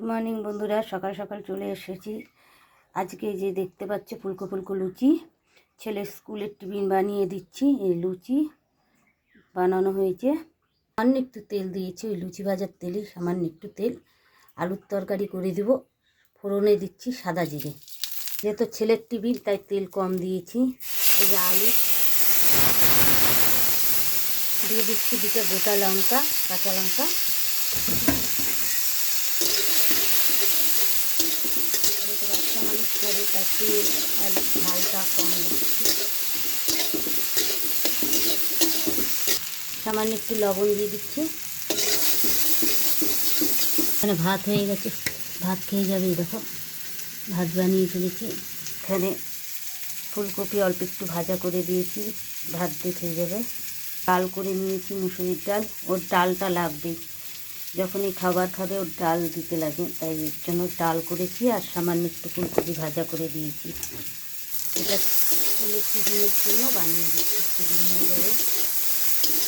Good morning বন্ধুরা, সকাল সকাল চলে এসেছি। আজকে যে দেখতে পাচ্ছ ফুলকো ফুলকো লুচি, ছেলের স্কুলের টিফিন বানিয়ে দিচ্ছি। এই লুচি বানানো হয়েছে, সামান্য একটু তেল দিয়েছি, ওই লুচি ভাজার তেলে সামান্য একটু তেল। আলুর তরকারি করে দেব, ফোড়নে দিচ্ছি সাদা জিরে। যেহেতু ছেলের টিফিন তাই তেল কম দিয়েছি। এই যে আলু দিয়ে দিচ্ছি, দুটো গোটা লঙ্কা, কাঁচা লঙ্কা। বাচ্চা মানুষ খাবে তার তেল আর ঝালটা কম দিচ্ছি। সামান্য একটু লবণ দিয়ে দিচ্ছি। এখানে ভাত হয়ে গেছে, ভাত খেয়ে যাবে। দেখো ভাত বানিয়ে ফেলেছি। এখানে ফুলকপি অল্প একটু ভাজা করে দিয়েছি, ভাত দিয়ে খেয়ে যাবে। ডাল করে নিয়েছি, মুসুরির ডাল। ওর ডালটা লাগবে, যখনই খাবার খাবে ওর ডাল দিতে লাগে, তাই এর জন্য ডাল করেছি। আর সামান্য একটু ফুলকপি ভাজা করে দিয়েছি। এটা স্কুলের টিফিনের জন্য বানিয়ে দিচ্ছি, টিফিন নিয়ে যাবে।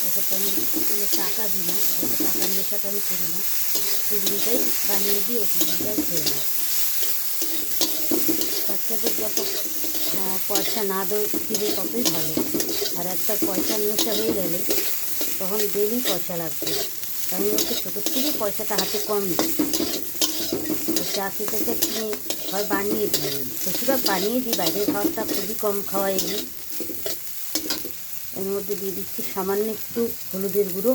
ওটা আমি স্কুলে টাকা দিই না, ওটা টাকার নেশাটা আমি করি না। টিফিনটাই বানিয়ে দিই, ও টিফিনটাই খেয়ে না। বাচ্চাদের যত পয়সা না দিলে ততই ভালো। আর একবার পয়সার নেশা হয়ে গেলে তখন ডেলি পয়সা লাগবে। আমি ওকে ছোটোর থেকেই পয়সাটা হাতে কম দিই। চা খেতে কিনে হয় বানিয়ে দিই, বেশিরভাগ বানিয়ে দিই। বাইরের খাবারটা খুবই কম খাওয়াই দিই। এর মধ্যে দিয়ে দিচ্ছি সামান্য একটু হলুদের গুঁড়ো,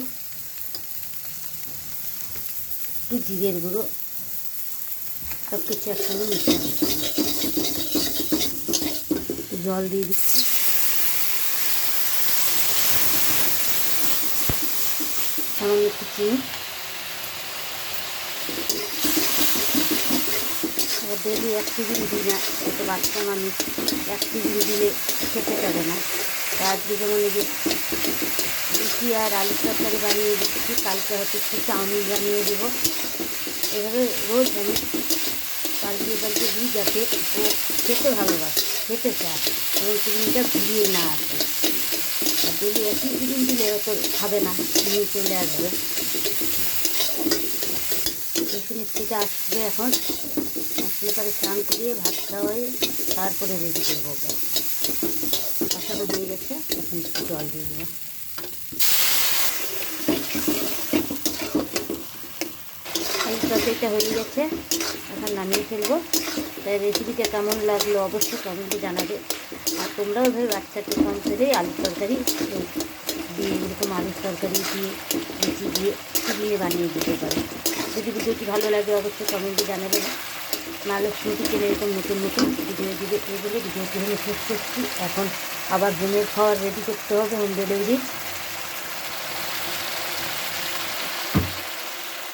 একটু জিরের গুঁড়ো, সব কিছু একসঙ্গে মিশিয়ে দিচ্ছি। জল দিয়ে দিচ্ছি। সামান্য একটু চিনি। ডেলি এক টিফিন দিই না, এত বাচ্চা মানুষ এক টিফিন দিলে খেতে পারে না। আজকে যেমন এই যে লুচি আর আলুর তরকারি বানিয়ে দিচ্ছি, কালকে হয়তো একটু চাউমিন বানিয়ে দেবো। এভাবে রোজ আমি পাল্টিয়ে দিই, যাতে ও খেতে ভালোবাসে, খেতে চায় এবং টিফিনটা ঘুরিয়ে না আসে। আর ডেলি একই টিফিন দিলে হয়তো খাবে না, টিফিন চলে আসবে। টিফিনের থেকে আসবে, এখন আসলে পরে স্নান করিয়ে ভাত খাওয়াই তারপরে রেডি করবো ওকে। কষানো হয়ে গেছে, এখন একটু জল দিয়ে দেবো। আলুর তরকারিটা হয়ে গেছে, এখন নামিয়ে ফেলবো। তাই রেসিপিটা কেমন লাগলো অবশ্যই কমেন্টে জানাবে। আর তোমরাও ধরে বাচ্চা টিফিন ছেড়ে আলুর তরকারি দিয়ে, এরকম আলুর তরকারি দিয়ে লুচি দিয়ে টিফিনে বানিয়ে দিতে পারো। যদি ভিডিওটি ভালো লাগে অবশ্যই কমেন্টে জানাবেন। নাহলে শুনতে চলে এরকম নতুন নতুন ভিডিও দিবে। এই বলে ভিডিওটি হলে শেষ করছি। এখন আবার বোনের খাওয়ার রেডি করতে হবে, হোম ডেলিভারি।